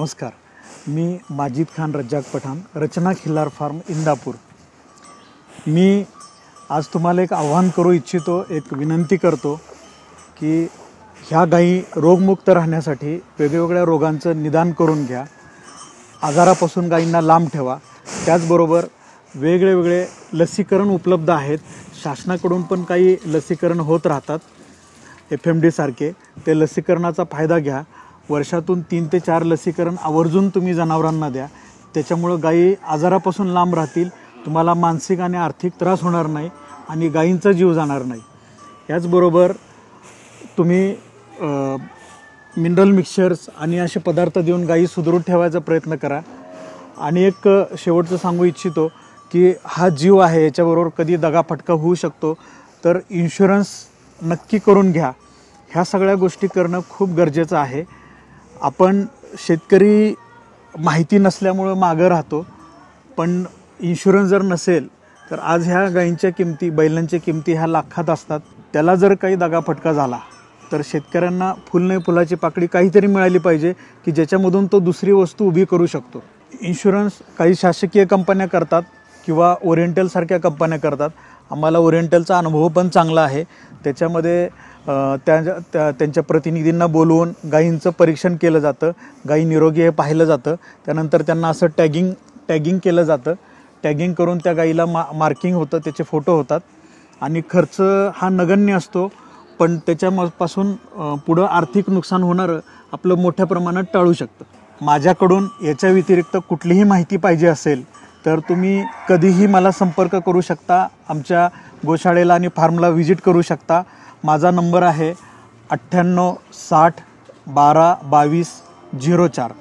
नमस्कार, मी माजिद खान रज्जाक पठाण, रचना खिल्लार फार्म इंदापूर। मी आज तुम्हाला एक आव्हान करू इच्छितो, एक विनंती करतो की ह्या गायी रोगमुक्त राहण्यासाठी वेगवेगळ्या रोगांचं निदान करून घ्या, आजारापासून गायींना लांब ठेवा। त्याचबरोबर वेगवेगळे लसीकरण उपलब्ध आहेत, शासनाकडून पण काही लसीकरण होत राहतात FMD सारखे, ते लसीकरणाचा फायदा घ्या। वर्षातून 3 ते 4 लसीकरण आवर्जून तुम्ही जनावरांना द्या, त्याच्यामुळे गायी आजारापासून लांब राहतील, तुम्हाला मानसिक आणि आर्थिक त्रास होणार नाही आणि गायींचा जीव जाणार नाही। याचबरोबर तुम्ही मिनरल मिक्सचर्स आणि असे पदार्थ देऊन गायी सुदृढ ठेवायचा प्रयत्न करा। आणि एक शेवटचं सांगू इच्छितो की हा जीव आहे, याच्याबरोबर कधी दगाफटका होऊ शकतो, तर इन्शुरन्स नक्की करून घ्या। ह्या सगळ्या गोष्टी करणं खूप गरजेचं आहे। आपण शेतकरी माहिती नसल्यामुळे मागं राहतो, पण इन्शुरन्स जर नसेल तर आज ह्या गायींच्या किमती, बैलांच्या किमती ह्या लाखात असतात। त्याला जर काही दगाफटका झाला तर शेतकऱ्यांना फुल नाही फुलाची पाकळी काहीतरी मिळाली पाहिजे की ज्याच्यामधून तो दुसरी वस्तू उभी करू शकतो। इन्शुरन्स काही शासकीय कंपन्या करतात किंवा ओरिएंटल सारख्या कंपन्या करतात। आम्हाला ओरिएंटलचा अनुभव पण चांगला आहे। त्याच्यामध्ये त्यांच्या प्रतिनिधींना बोलवून गायींचं परीक्षण केलं जातं, गायी निरोगी हे पाहिलं जातं, त्यानंतर त्यांना असं टॅगिंग केलं जातं। टॅगिंग करून त्या गायीला मार्किंग होतं, त्याचे फोटो होतात आणि खर्च हा नगण्य असतो, पण त्याच्यापासून पुढं आर्थिक नुकसान होणारं आपलं मोठ्या प्रमाणात टाळू शकतं। माझ्याकडून याच्या व्यतिरिक्त कुठलीही माहिती पाहिजे असेल तर तुम्ही कधीही मला संपर्क करू शकता, आमच्या गोशाळेला आणि फार्मला व्हिजिट करू शकता। माझा नंबर आहे 98 60 12 22 04।